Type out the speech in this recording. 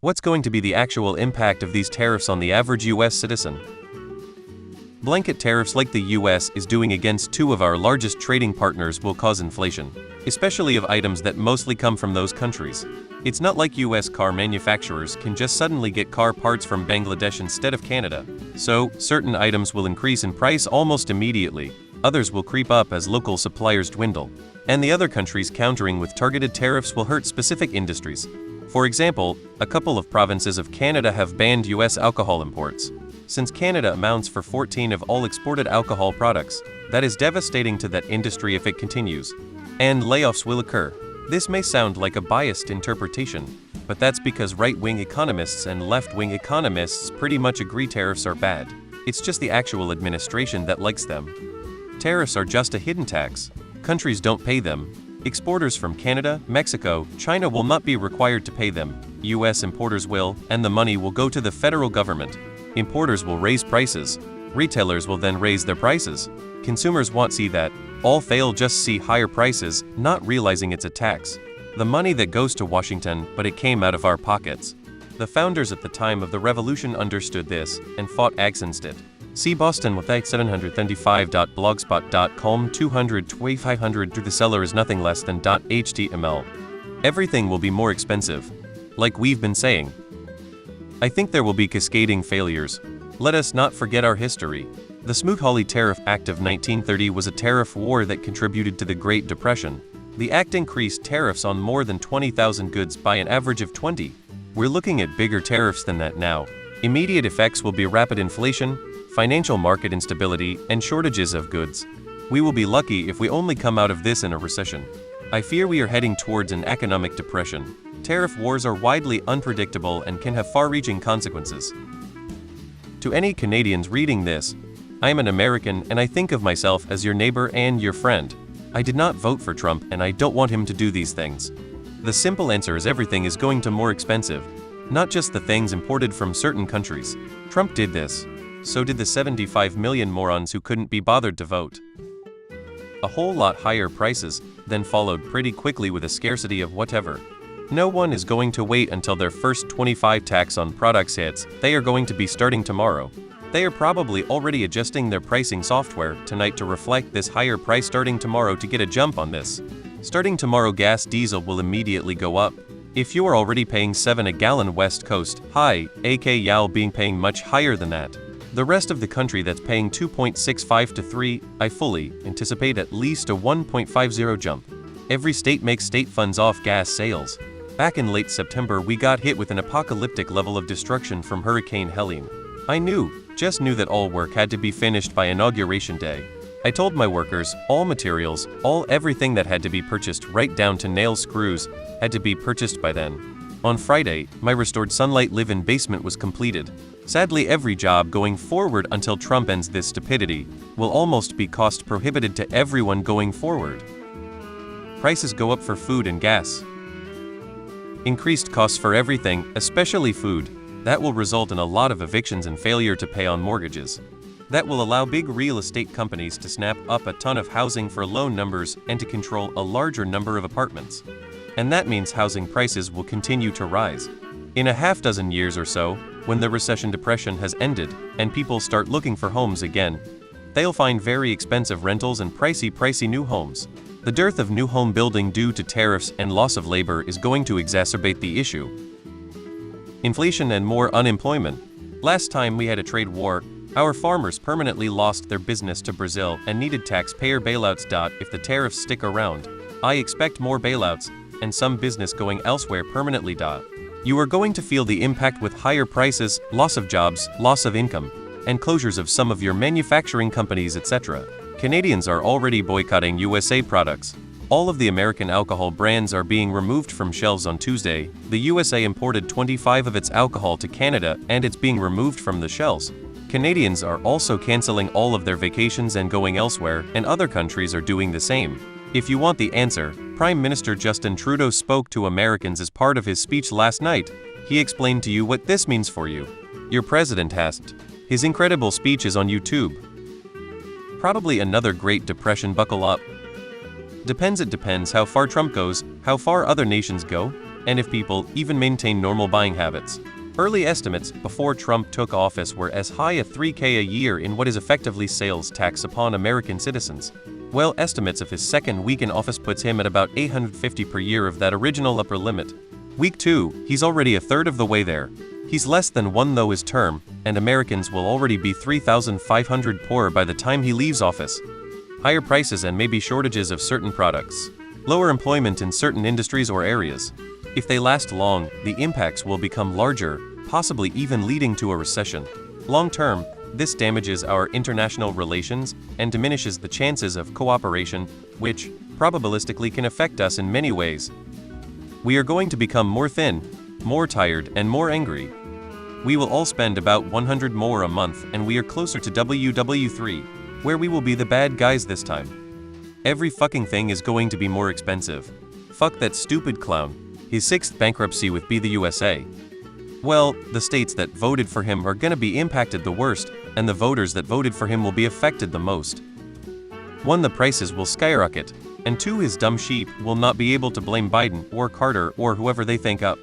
What's going to be the actual impact of these tariffs on the average US citizen? Blanket tariffs like the US is doing against two of our largest trading partners will cause inflation, especially of items that mostly come from those countries. It's not like US car manufacturers can just suddenly get car parts from Bangladesh instead of Canada. So, certain items will increase in price almost immediately, others will creep up as local suppliers dwindle. And the other countries countering with targeted tariffs will hurt specific industries. For example, a couple of provinces of Canada have banned US alcohol imports. Since Canada amounts for 14% of all exported alcohol products, that is devastating to that industry if it continues. And layoffs will occur. This may sound like a biased interpretation, but that's because right-wing economists and left-wing economists pretty much agree tariffs are bad. It's just the actual administration that likes them. Tariffs are just a hidden tax. Countries don't pay them. Exporters from Canada, Mexico, China will not be required to pay them. US importers will, and the money will go to the federal government. Importers will raise prices. Retailers will then raise their prices. Consumers won't see that. All fail just see higher prices, not realizing it's a tax. The money that goes to Washington, but it came out of our pockets. The founders at the time of the revolution understood this, and fought against it. See Boston with 735.blogspot.com 200-500 through the seller is nothing less than .html. Everything will be more expensive. Like we've been saying. I think there will be cascading failures. Let us not forget our history. The Smoot-Hawley Tariff Act of 1930 was a tariff war that contributed to the Great Depression. The act increased tariffs on more than 20,000 goods by an average of 20. We're looking at bigger tariffs than that now. Immediate effects will be rapid inflation, financial market instability, and shortages of goods. We will be lucky if we only come out of this in a recession. I fear we are heading towards an economic depression. Tariff wars are widely unpredictable and can have far-reaching consequences. To any Canadians reading this, I am an American and I think of myself as your neighbor and your friend. I did not vote for Trump and I don't want him to do these things. The simple answer is everything is going to more expensive. Not just the things imported from certain countries. Trump did this. So did the 75 million morons who couldn't be bothered to vote. A whole lot higher prices then followed pretty quickly with a scarcity of whatever. No one is going to wait until their first 25 tax on products hits. They are going to be starting tomorrow. They are probably already adjusting their pricing software tonight to reflect this higher price starting tomorrow to get a jump on this. Starting tomorrow, gas diesel will immediately go up. If you are already paying $7 a gallon West Coast, high, AK y'all being paying much higher than that. The rest of the country that's paying 2.65 to 3, I fully anticipate at least a 1.50 jump. Every state makes state funds off gas sales. Back in late September we got hit with an apocalyptic level of destruction from Hurricane Helene. I just knew that all work had to be finished by Inauguration Day. I told my workers, all materials, everything that had to be purchased right down to nail screws, had to be purchased by then. On Friday, my restored sunlight live-in basement was completed. Sadly, every job going forward until Trump ends this stupidity will almost be cost prohibitive to everyone going forward. Prices go up for food and gas. Increased costs for everything, especially food. That will result in a lot of evictions and failure to pay on mortgages. That will allow big real estate companies to snap up a ton of housing for low numbers and to control a larger number of apartments. And that means housing prices will continue to rise. In a half dozen years or so, when the recession depression has ended and people start looking for homes again, they'll find very expensive rentals and pricey new homes. The dearth of new home building due to tariffs and loss of labor is going to exacerbate the issue. Inflation and more unemployment. Last time we had a trade war, our farmers permanently lost their business to Brazil and needed taxpayer bailouts. If the tariffs stick around, I expect more bailouts and some business going elsewhere permanently. You are going to feel the impact with higher prices, loss of jobs, loss of income, and closures of some of your manufacturing companies, etc. Canadians are already boycotting USA products. All of the American alcohol brands are being removed from shelves on Tuesday. The USA imported 25% of its alcohol to Canada and it's being removed from the shelves. Canadians are also canceling all of their vacations and going elsewhere, and other countries are doing the same. If you want the answer, Prime Minister Justin Trudeau spoke to Americans as part of his speech last night. He explained to you what this means for you. Your president hasn't. His incredible speech is on YouTube. Probably another Great Depression. Buckle up. It depends how far Trump goes, how far other nations go. and if people even maintain normal buying habits. Early estimates before Trump took office were as high as $3,000 a year in what is effectively sales tax upon American citizens. Well, estimates of his second week in office puts him at about $850 per year of that original upper limit. Week 2, he's already a third of the way there. He's less than one though his term, and Americans will already be 3,500 poorer by the time he leaves office. Higher prices and maybe shortages of certain products. Lower employment in certain industries or areas. If they last long, the impacts will become larger, possibly even leading to a recession. Long term, this damages our international relations and diminishes the chances of cooperation, which, probabilistically, can affect us in many ways. We are going to become more thin, more tired, and more angry. We will all spend about 100 more a month, and we are closer to WW3, where we will be the bad guys this time. Every fucking thing is going to be more expensive. Fuck that stupid clown. His 6th bankruptcy with the USA. Well, the states that voted for him are gonna be impacted the worst, and the voters that voted for him will be affected the most. 1. The prices will skyrocket, and 2. His dumb sheep will not be able to blame Biden or Carter or whoever they think up.